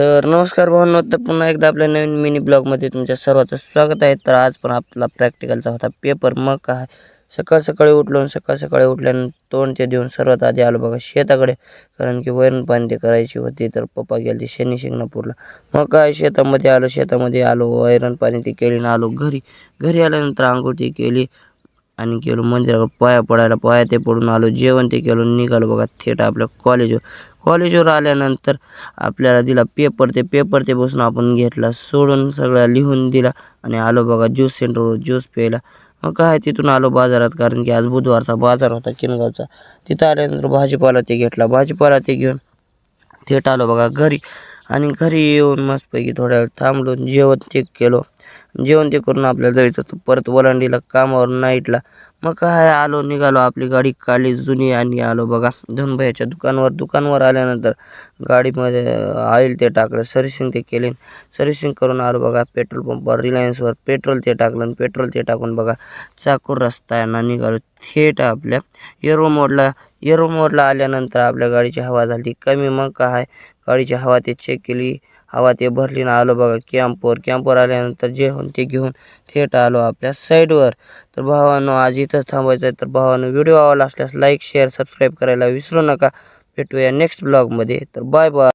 तर नमस्कार भावांनो, तर पुन्हा एकदा आपल्या नवीन मिनी ब्लॉगमध्ये तुमच्या सर्वांचं स्वागत आहे. तर आज पण आपला प्रॅक्टिकलचा होता पेपर. मग काय सकाळी उठल्यानंतर तोंड ते देऊन सर्वात आधी आलो बघा शेताकडे, कारण की वैरण पाणी ते करायची होती. तर पप्पा गेले शनी शिंगणापूरला. मग काय शेतामध्ये आलो वैरण पाणी ते केली ना आलो घरी आल्यानंतर आंघोळ ती केली आणि गेलो मंदिरावर पाया ते पडून आलो, जेवण ते केलं, निघालो बघा थेट आपल्या कॉलेजवर आल्यानंतर आपल्याला दिला पेपर ते बसून आपण घेतला सोडून, सगळा लिहून दिला आणि आलो बघा ज्यूस सेंटरवर ज्यूस प्यायला. मग काय तिथून आलो बाजारात, कारण की आज बुधवारचा बाजार होता किनगावचा. तिथं आल्यानंतर भाजीपाला ते घेऊन थेट आलो बघा घरी. आणि घरी येऊन मस्तपैकी थोड्या वेळ थांबलो, जेवण ते करून आपल्याला जायचं होतं परत वलांडीला कामावर नाईटला. मग काय निघालो, आपली गाडी काढली जुनी आणि आलो बघा धनभैयाच्या दुकानवर आल्यानंतर गाडीमध्ये ऑइल ते टाकलं, सर्व्हिसिंग ते केली. सर्व्हिसिंग करून आलो बघा पेट्रोल पंपवर रिलायन्सवर पेट्रोल ते टाकून बघा चाकूर रस्त्यानं निघालो थेट आपल्या येरो मोडला आल्यानंतर आपल्या गाडीची हवा झाली कमी. मग काय गाडीची हवा ते चेक केली, हवा ते भरली ना आलो बघा कॅम्पवर आल्यानंतर जेवण ते घेऊन थेट आलो आपल्या साईडवर. तर भावांनो, आज इथंच थांबायचं आहे. तर भावांनो, व्हिडिओ आवडला असल्यास लाईक शेअर सबस्क्राईब करायला विसरू नका. भेटूया नेक्स्ट ब्लॉगमध्ये. तर बाय बाय.